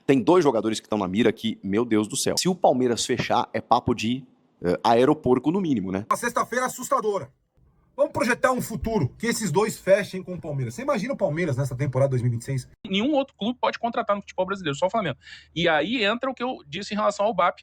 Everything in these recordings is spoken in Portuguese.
Tem dois jogadores que estão na mira que, meu Deus do céu. Se o Palmeiras fechar, é papo de aeroporco no mínimo, né? Uma sexta-feira assustadora. Vamos projetar um futuro que esses dois fechem com o Palmeiras. Você imagina o Palmeiras nessa temporada 2026? Nenhum outro clube pode contratar no futebol brasileiro, só o Flamengo. E aí entra o que eu disse em relação ao BAP,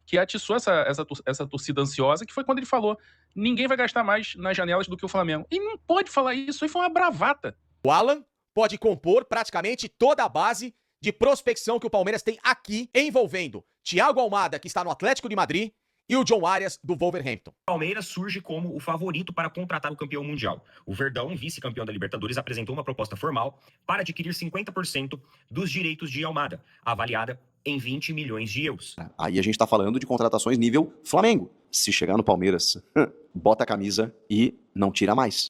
que atiçou essa torcida ansiosa, que foi quando ele falou: ninguém vai gastar mais nas janelas do que o Flamengo. E não pode falar isso, aí foi uma bravata. O Alan pode compor praticamente toda a base de prospecção que o Palmeiras tem aqui, envolvendo Thiago Almada, que está no Atlético de Madrid, e o John Arias, do Wolverhampton. O Palmeiras surge como o favorito para contratar o campeão mundial. O Verdão, vice-campeão da Libertadores, apresentou uma proposta formal para adquirir 50% dos direitos de Almada, avaliada em 20 milhões de euros. Aí a gente tá falando de contratações nível Flamengo. Se chegar no Palmeiras, bota a camisa e não tira mais.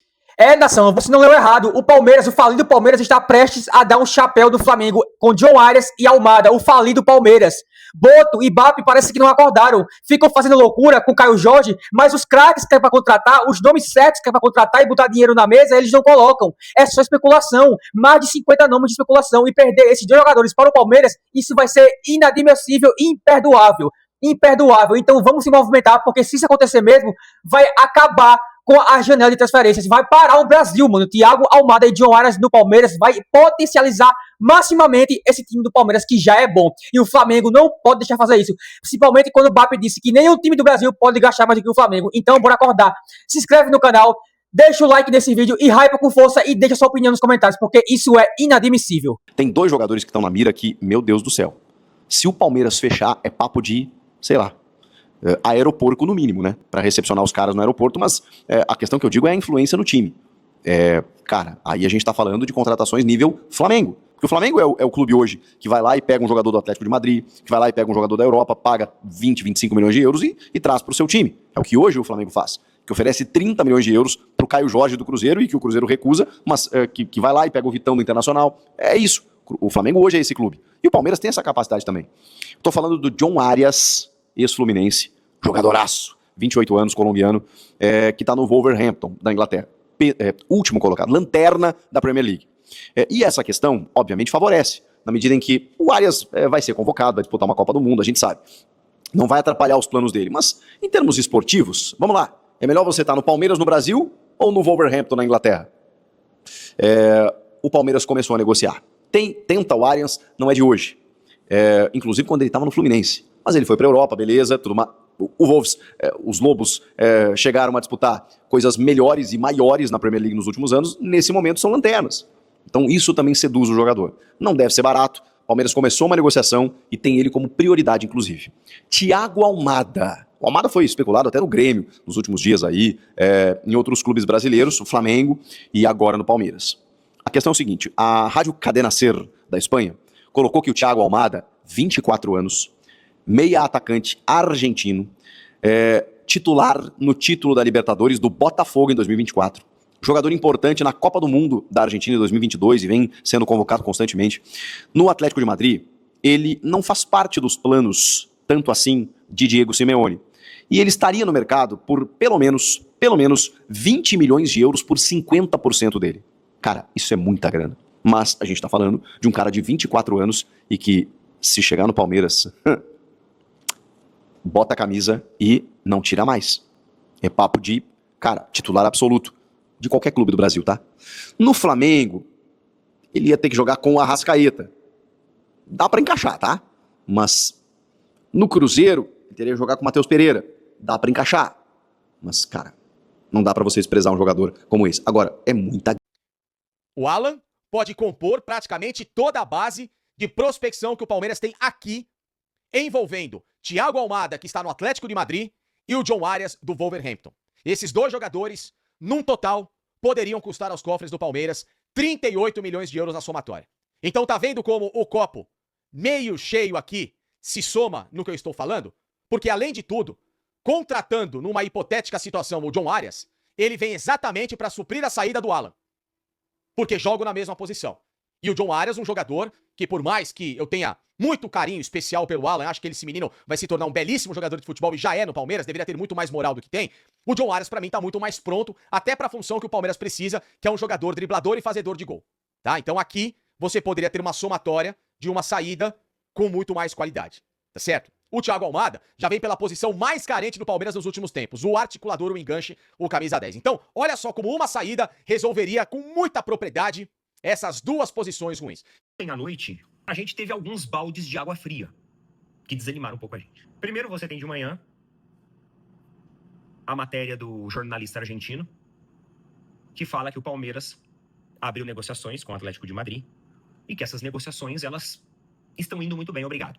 Nação, você não leu errado. O Palmeiras, o falido Palmeiras, está prestes a dar um chapéu do Flamengo com John Arias e Almada, o falido Palmeiras. Boto e Bap parece que não acordaram. Ficam fazendo loucura com Caio Jorge, mas os craques que é para contratar, os nomes certos que é para contratar e botar dinheiro na mesa, eles não colocam. É só especulação. Mais de 50 nomes de especulação. E perder esses dois jogadores para o Palmeiras, isso vai ser inadmissível e imperdoável. Imperdoável. Então vamos se movimentar, porque se isso acontecer mesmo, vai acabar com a janela de transferências, vai parar o Brasil, mano. Thiago Almada e John Arias no Palmeiras vai potencializar maximamente esse time do Palmeiras, que já é bom. E o Flamengo não pode deixar fazer isso. Principalmente quando o Bap disse que nenhum time do Brasil pode gastar mais do que o Flamengo. Então, bora acordar. Se inscreve no canal, deixa o like nesse vídeo e hypa com força e deixa sua opinião nos comentários, porque isso é inadmissível. Tem dois jogadores que estão na mira que, meu Deus do céu. Se o Palmeiras fechar, é papo de, sei lá, aeroporco no mínimo, né? Pra recepcionar os caras no aeroporto, mas a questão que eu digo é a influência no time. Cara, aí a gente tá falando de contratações nível Flamengo. Porque o Flamengo é o clube hoje que vai lá e pega um jogador do Atlético de Madrid, que vai lá e pega um jogador da Europa, paga 20, 25 milhões de euros e traz pro seu time. É o que hoje o Flamengo faz. Que oferece 30 milhões de euros pro Caio Jorge do Cruzeiro e que o Cruzeiro recusa, mas que vai lá e pega o Vitão do Internacional. É isso. O Flamengo hoje é esse clube. E o Palmeiras tem essa capacidade também. Tô falando do John Arias, ex-Fluminense, jogadoraço, 28 anos, colombiano, que tá no Wolverhampton, da Inglaterra. Último colocado, lanterna da Premier League. E essa questão, obviamente, favorece, na medida em que o Arias vai ser convocado, vai disputar uma Copa do Mundo, a gente sabe. Não vai atrapalhar os planos dele, mas em termos esportivos, vamos lá, é melhor você estar no Palmeiras no Brasil ou no Wolverhampton na Inglaterra? O Palmeiras começou a negociar. Tenta o Arias, não é de hoje. Inclusive quando ele estava no Fluminense. Mas ele foi para a Europa, beleza, tudo mais. O Wolves, os Lobos chegaram a disputar coisas melhores e maiores na Premier League nos últimos anos, nesse momento são lanternas. Então isso também seduz o jogador. Não deve ser barato, o Palmeiras começou uma negociação e tem ele como prioridade, inclusive. Thiago Almada. O Almada foi especulado até no Grêmio nos últimos dias aí, em outros clubes brasileiros, o Flamengo e agora no Palmeiras. A questão é o seguinte, a Rádio Cadena Ser, da Espanha, colocou que o Thiago Almada, 24 anos, meia atacante argentino, titular no título da Libertadores do Botafogo em 2024. Jogador importante na Copa do Mundo da Argentina em 2022 e vem sendo convocado constantemente. No Atlético de Madrid, ele não faz parte dos planos, tanto assim, de Diego Simeone. E ele estaria no mercado por pelo menos 20 milhões de euros por 50% dele. Cara, isso é muita grana. Mas a gente tá falando de um cara de 24 anos e que, se chegar no Palmeiras, bota a camisa e não tira mais. É papo de, cara, titular absoluto de qualquer clube do Brasil, tá? No Flamengo, ele ia ter que jogar com o Arrascaeta. Dá pra encaixar, tá? Mas no Cruzeiro, ele teria que jogar com o Matheus Pereira. Dá pra encaixar. Mas, cara, não dá pra você desprezar um jogador como esse. Agora, é muita... O Alan pode compor praticamente toda a base de prospecção que o Palmeiras tem aqui, envolvendo Thiago Almada, que está no Atlético de Madrid, e o John Arias, do Wolverhampton. Esses dois jogadores, num total, poderiam custar aos cofres do Palmeiras 38 milhões de euros na somatória. Então tá vendo como o copo meio cheio aqui se soma no que eu estou falando? Porque, além de tudo, contratando numa hipotética situação o John Arias, ele vem exatamente para suprir a saída do Alan. Porque jogam na mesma posição. E o John Arias, um jogador que, por mais que eu tenha muito carinho especial pelo Alan, acho que esse menino vai se tornar um belíssimo jogador de futebol e já é no Palmeiras, deveria ter muito mais moral do que tem. O John Arias, pra mim, tá muito mais pronto, até pra função que o Palmeiras precisa, que é um jogador driblador e fazedor de gol. Tá? Então aqui, você poderia ter uma somatória de uma saída com muito mais qualidade, tá certo? O Thiago Almada já vem pela posição mais carente do Palmeiras nos últimos tempos, o articulador, o enganche, o camisa 10. Então, olha só como uma saída resolveria com muita propriedade essas duas posições ruins. Ontem à noite, a gente teve alguns baldes de água fria que desanimaram um pouco a gente. Primeiro, você tem de manhã a matéria do jornalista argentino que fala que o Palmeiras abriu negociações com o Atlético de Madrid e que essas negociações, elas estão indo muito bem, obrigado.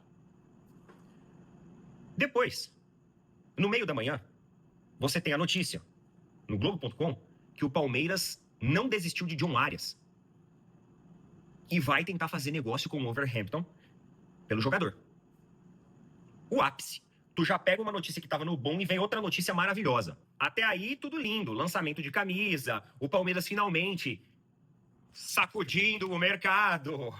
Depois, no meio da manhã, você tem a notícia no Globo.com que o Palmeiras não desistiu de John Arias e vai tentar fazer negócio com o Wolverhampton pelo jogador. O ápice. Tu já pega uma notícia que estava no bom e vem outra notícia maravilhosa. Até aí, tudo lindo. Lançamento de camisa, o Palmeiras finalmente sacudindo o mercado.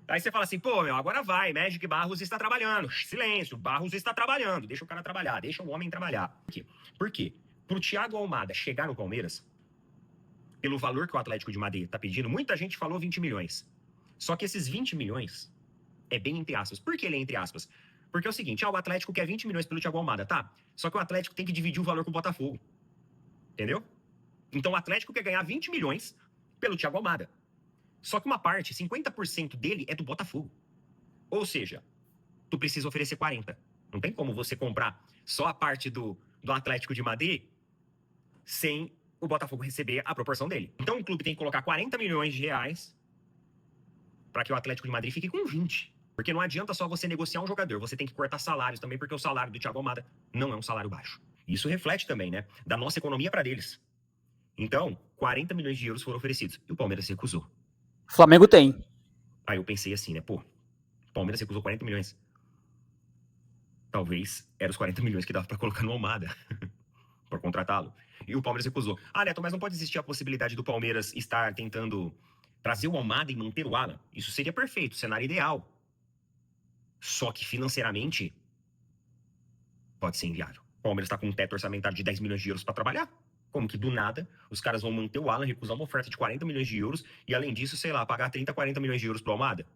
Aí você fala assim, pô, meu, agora vai, Magic Barros está trabalhando. Silêncio, Barros está trabalhando. Deixa o cara trabalhar, deixa o homem trabalhar. Por quê? Porque pro Thiago Almada chegar no Palmeiras, pelo valor que o Atlético de Madrid tá pedindo, muita gente falou 20 milhões. Só que esses 20 milhões é bem entre aspas. Por que ele é entre aspas? Porque é o seguinte, o Atlético quer 20 milhões pelo Thiago Almada, tá? Só que o Atlético tem que dividir o valor com o Botafogo. Entendeu? Então o Atlético quer ganhar 20 milhões pelo Thiago Almada. Só que uma parte, 50% dele é do Botafogo. Ou seja, tu precisa oferecer 40. Não tem como você comprar só a parte do Atlético de Madrid sem o Botafogo receber a proporção dele. Então o clube tem que colocar 40 milhões de reais para que o Atlético de Madrid fique com 20. Porque não adianta só você negociar um jogador, você tem que cortar salários também, porque o salário do Thiago Almada não é um salário baixo. Isso reflete também, né, da nossa economia para deles. Então, 40 milhões de euros foram oferecidos e o Palmeiras se recusou. Flamengo tem. Aí eu pensei assim, né, pô, o Palmeiras recusou 40 milhões. Talvez eram os 40 milhões que dava pra colocar no Almada, pra contratá-lo. E o Palmeiras recusou. Ah, Neto, mas não pode existir a possibilidade do Palmeiras estar tentando trazer o Almada e manter o Alan? Isso seria perfeito, cenário ideal. Só que financeiramente, pode ser inviável. O Palmeiras tá com um teto orçamentário de 10 milhões de euros pra trabalhar. Como que do nada, os caras vão manter o Alan, recusar uma oferta de 40 milhões de euros e, além disso, sei lá, pagar 30, 40 milhões de euros pro Almada?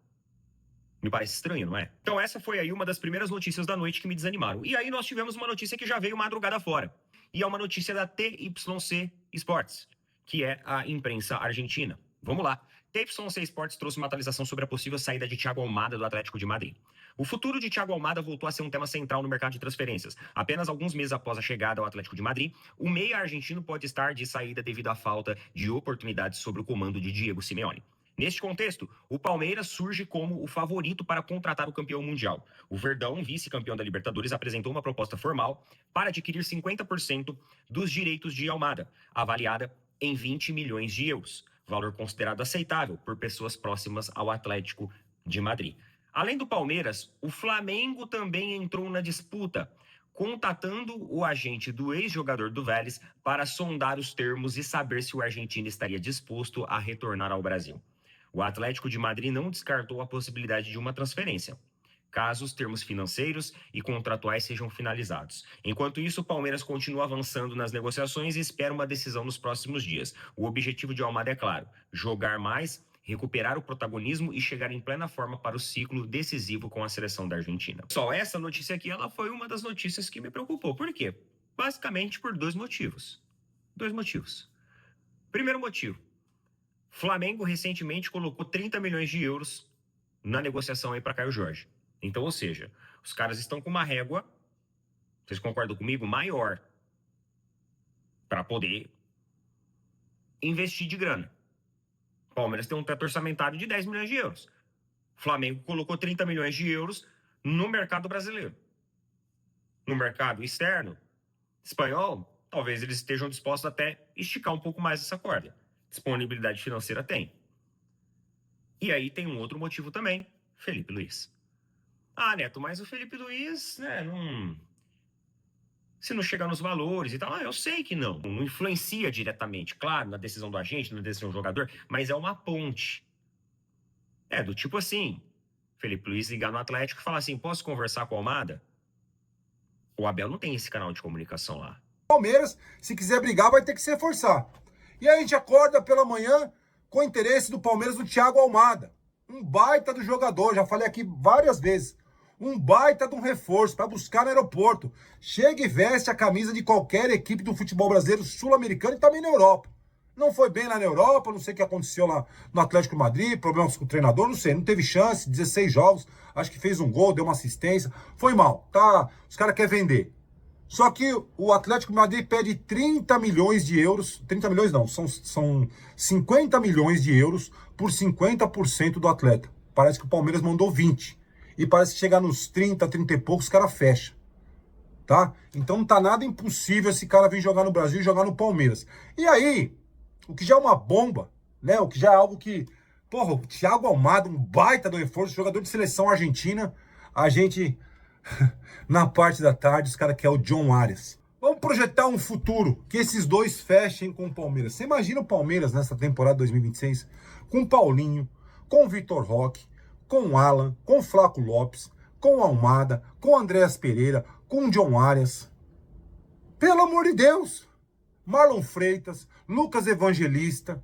Me parece estranho, não é? Então essa foi aí uma das primeiras notícias da noite que me desanimaram. E aí nós tivemos uma notícia que já veio madrugada fora. E é uma notícia da TYC Sports, que é a imprensa argentina. Vamos lá. TYC Sports trouxe uma atualização sobre a possível saída de Thiago Almada do Atlético de Madrid. O futuro de Thiago Almada voltou a ser um tema central no mercado de transferências. Apenas alguns meses após a chegada ao Atlético de Madrid, o meia argentino pode estar de saída devido à falta de oportunidades sob o comando de Diego Simeone. Neste contexto, o Palmeiras surge como o favorito para contratar o campeão mundial. O Verdão, vice-campeão da Libertadores, apresentou uma proposta formal para adquirir 50% dos direitos de Almada, avaliada em 20 milhões de euros, valor considerado aceitável por pessoas próximas ao Atlético de Madrid. Além do Palmeiras, o Flamengo também entrou na disputa, contatando o agente do ex-jogador do Vélez para sondar os termos e saber se o argentino estaria disposto a retornar ao Brasil. O Atlético de Madrid não descartou a possibilidade de uma transferência, caso os termos financeiros e contratuais sejam finalizados. Enquanto isso, o Palmeiras continua avançando nas negociações e espera uma decisão nos próximos dias. O objetivo de Almada é claro: jogar mais, recuperar o protagonismo e chegar em plena forma para o ciclo decisivo com a seleção da Argentina. Só essa notícia aqui, ela foi uma das notícias que me preocupou. Por quê? Basicamente por dois motivos. Primeiro motivo: Flamengo recentemente colocou 30 milhões de euros na negociação aí para Caio Jorge. Então, ou seja, os caras estão com uma régua, vocês concordam comigo, maior para poder investir de grana. O Palmeiras tem um teto orçamentário de 10 milhões de euros. O Flamengo colocou 30 milhões de euros no mercado brasileiro. No mercado externo, espanhol, talvez eles estejam dispostos até esticar um pouco mais essa corda. Disponibilidade financeira tem. E aí tem um outro motivo também: Felipe Luiz. Ah, Neto, mas o Felipe Luiz, né, se não chegar nos valores e tal, eu sei que não influencia diretamente, claro, na decisão do agente, na decisão do jogador, mas é uma ponte. É, do tipo assim, Felipe Luiz ligar no Atlético e falar assim: posso conversar com o Almada? O Abel não tem esse canal de comunicação lá. Palmeiras, se quiser brigar, vai ter que se reforçar. E aí a gente acorda pela manhã com o interesse do Palmeiras no Thiago Almada. Um baita do jogador, já falei aqui várias vezes. Um baita de um reforço para buscar no aeroporto. Chega e veste a camisa de qualquer equipe do futebol brasileiro, sul-americano e também na Europa. Não foi bem lá na Europa, não sei o que aconteceu lá no Atlético de Madrid, problemas com o treinador, não sei, não teve chance, 16 jogos, acho que fez um gol, deu uma assistência, foi mal, tá? Os caras querem vender. Só que o Atlético de Madrid pede 30 milhões de euros, 30 milhões não, são 50 milhões de euros por 50% do atleta. Parece que o Palmeiras mandou 20. E parece que chegar nos 30, 30 e poucos, os caras fecham. Tá? Então não tá nada impossível esse cara vir jogar no Brasil e jogar no Palmeiras. E aí, o que já é uma bomba, né? O que já é algo que... Porra, o Thiago Almada, um baita do reforço, jogador de seleção argentina, a gente... Na parte da tarde, os caras querem o John Arias. Vamos projetar um futuro que esses dois fechem com o Palmeiras. Você imagina o Palmeiras nessa temporada 2026 com o Paulinho, com o Vitor Roque, com o Alan, com o Flaco Lopes, com o Almada, com o Andréas Pereira, com o John Arias. Pelo amor de Deus! Marlon Freitas, Lucas Evangelista.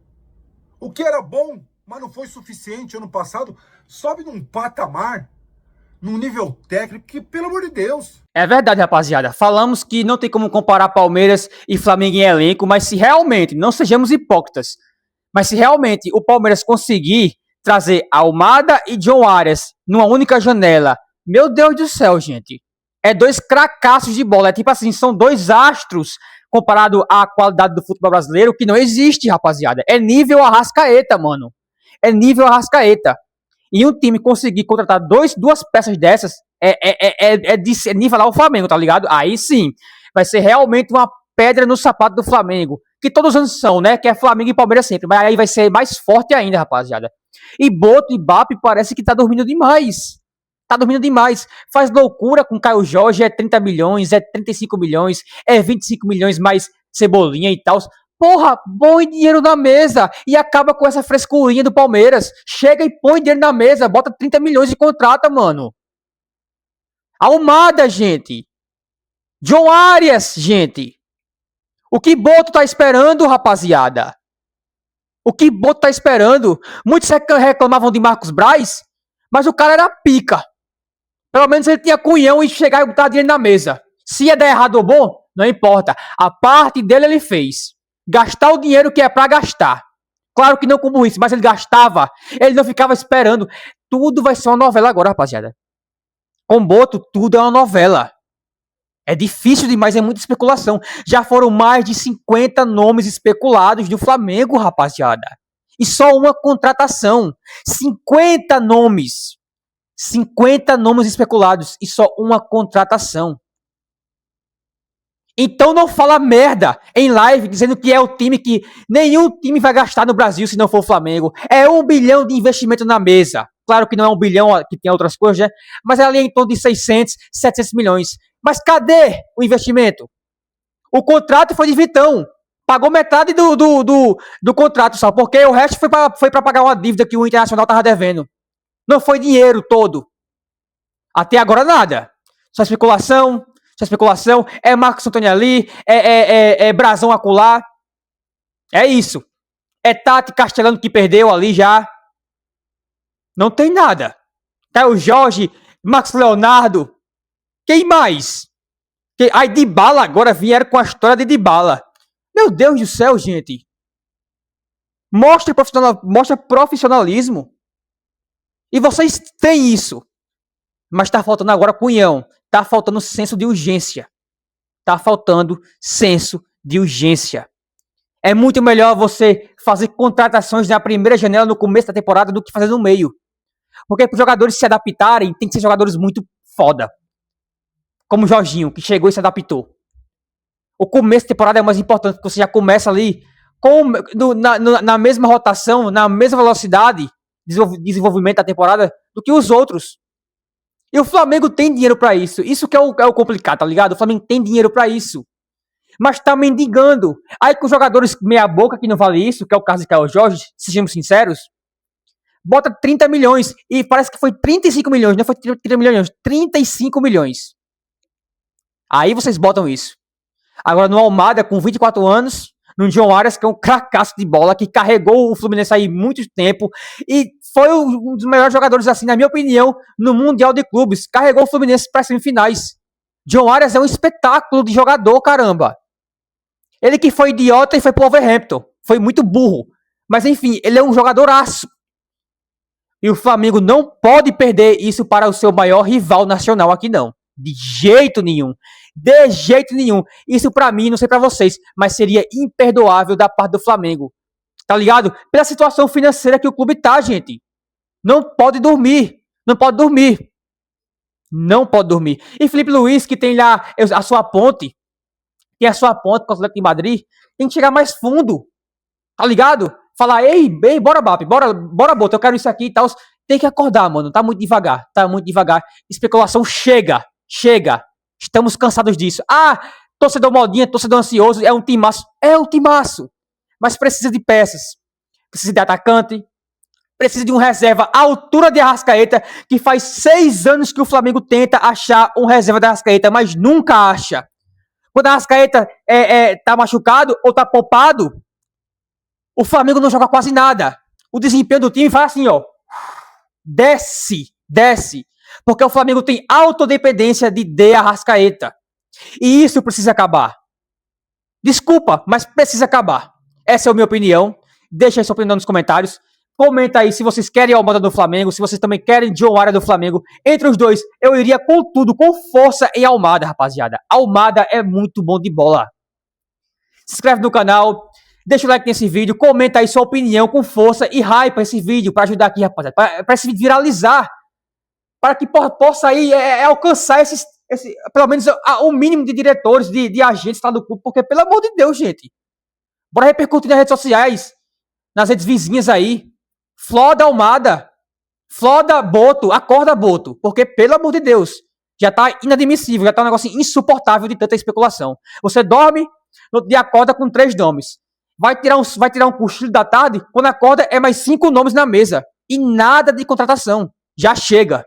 O que era bom, mas não foi suficiente ano passado, sobe num patamar, num nível técnico que, pelo amor de Deus... É verdade, rapaziada. Falamos que não tem como comparar Palmeiras e Flamengo em elenco, mas se realmente, não sejamos hipócritas, mas se realmente o Palmeiras conseguir trazer Almada e John Arias numa única janela, meu Deus do céu, gente. É dois cracaços de bola. É tipo assim, são dois astros comparado à qualidade do futebol brasileiro que não existe, rapaziada. É nível Arrascaeta, mano. É nível Arrascaeta. E um time conseguir contratar duas peças dessas é de nivelar o Flamengo, tá ligado? Aí sim, vai ser realmente uma pedra no sapato do Flamengo. Que todos os anos são, né? Que é Flamengo e Palmeiras sempre. Mas aí vai ser mais forte ainda, rapaziada. E Boto e Bap parece que tá dormindo demais. Tá dormindo demais. Faz loucura com Caio Jorge, é 30 milhões, é 35 milhões, é 25 milhões mais Cebolinha e tal. Porra, põe dinheiro na mesa e acaba com essa frescurinha do Palmeiras. Chega e põe dinheiro na mesa, bota 30 milhões e contrata, mano. Almada, gente. John Arias, gente. O que Boto tá esperando, rapaziada? O que Boto tá esperando? Muitos reclamavam de Marcos Braz, mas o cara era pica. Pelo menos ele tinha cunhão e chegar e botar dinheiro na mesa. Se ia dar errado ou bom, não importa. A parte dele ele fez. Gastar o dinheiro que é pra gastar. Claro que não com burrice, mas ele gastava. Ele não ficava esperando. Tudo vai ser uma novela agora, rapaziada. Com Boto, tudo é uma novela. É difícil demais, é muita especulação. Já foram mais de 50 nomes especulados do Flamengo, rapaziada. E só uma contratação. 50 nomes. 50 nomes especulados e só uma contratação. Então não fala merda em live dizendo que é o time que nenhum time vai gastar no Brasil se não for o Flamengo. É 1 bilhão de investimento na mesa. Claro que não é 1 bilhão, que tem outras coisas, né? Mas é ali em torno de 600, 700 milhões. Mas cadê o investimento? O contrato foi de Vitão. Pagou metade do contrato só, porque o resto foi para pagar uma dívida que o Internacional estava devendo. Não foi dinheiro todo. Até agora nada. Só especulação. É Marcos Antônio ali. É Brazão acolá. É isso. É Tati Castelano que perdeu ali já. Não tem nada. Caio Jorge, Max Leonardo. Quem mais? Aí Dybala agora vieram com a história de Dybala. Meu Deus do céu, gente. Mostra profissionalismo. E vocês têm isso. Mas tá faltando agora cunhão. Tá faltando senso de urgência. É muito melhor você fazer contratações na primeira janela no começo da temporada do que fazer no meio. Porque para os jogadores se adaptarem, tem que ser jogadores muito foda. Como o Jorginho, que chegou e se adaptou. O começo da temporada é mais importante, porque você já começa ali na mesma rotação, na mesma velocidade desenvolvimento da temporada do que os outros. E o Flamengo tem dinheiro pra isso. Isso que é o complicado, tá ligado? O Flamengo tem dinheiro pra isso. Mas tá mendigando. Aí com os jogadores meia boca que não vale isso, que é o caso de Caio Jorge, sejamos sinceros, bota 30 milhões. E parece que foi 35 milhões. Não foi 30 milhões, 35 milhões. Aí vocês botam isso. Agora no Almada, com 24 anos, no John Arias, que é um cracaço de bola, que carregou o Fluminense aí muito tempo e foi um dos melhores jogadores, assim, na minha opinião, no Mundial de Clubes. Carregou o Fluminense para as semifinais. John Arias é um espetáculo de jogador, caramba. Ele que foi idiota e foi pro Wolverhampton. Foi muito burro. Mas, enfim, ele é um jogadoraço. E o Flamengo não pode perder isso para o seu maior rival nacional aqui, não. De jeito nenhum. De jeito nenhum. Isso pra mim, não sei pra vocês, mas seria imperdoável da parte do Flamengo. Tá ligado? Pela situação financeira que o clube tá, gente. Não pode dormir. Não pode dormir. Não pode dormir. E Felipe Luiz, que tem lá a sua ponte, tem a sua ponte com o Atlético de Madrid, tem que chegar mais fundo. Tá ligado? Falar, ei, bora, Bap, bora, Boto, eu quero isso aqui e tal. Tem que acordar, mano. Tá muito devagar. Tá muito devagar. Especulação chega. Chega. Estamos cansados disso. Ah, torcedor modinha, torcedor ansioso, é um timaço. É um timaço. Mas precisa de peças. Precisa de atacante. Precisa de um reserva à altura de Arrascaeta, que faz 6 anos que o Flamengo tenta achar um reserva de Arrascaeta, mas nunca acha. Quando a Arrascaeta tá machucado ou tá poupado, o Flamengo não joga quase nada. O desempenho do time faz assim, ó. Desce. Porque o Flamengo tem autodependência de Arrascaeta. E isso precisa acabar. Desculpa, mas precisa acabar. Essa é a minha opinião. Deixa aí sua opinião nos comentários. Comenta aí se vocês querem Almada do Flamengo, se vocês também querem John Arias do Flamengo. Entre os dois, eu iria com tudo, com força em Almada, rapaziada. Almada é muito bom de bola. Se inscreve no canal. Deixa o like nesse vídeo, comenta aí sua opinião com força e hype esse vídeo para ajudar aqui, rapaziada. Para esse vídeo viralizar. Para que possa aí alcançar pelo menos o mínimo de diretores, de agentes lá do clube. Porque, pelo amor de Deus, gente. Bora repercutir nas redes sociais, nas redes vizinhas aí. Floda Almada. Floda Boto. Acorda Boto. Porque, pelo amor de Deus, já tá inadmissível. Já tá um negócio insuportável de tanta especulação. Você dorme, no outro dia acorda com 3 nomes. Vai tirar um cochilo da tarde, quando acorda é mais 5 nomes na mesa. E nada de contratação. Já chega.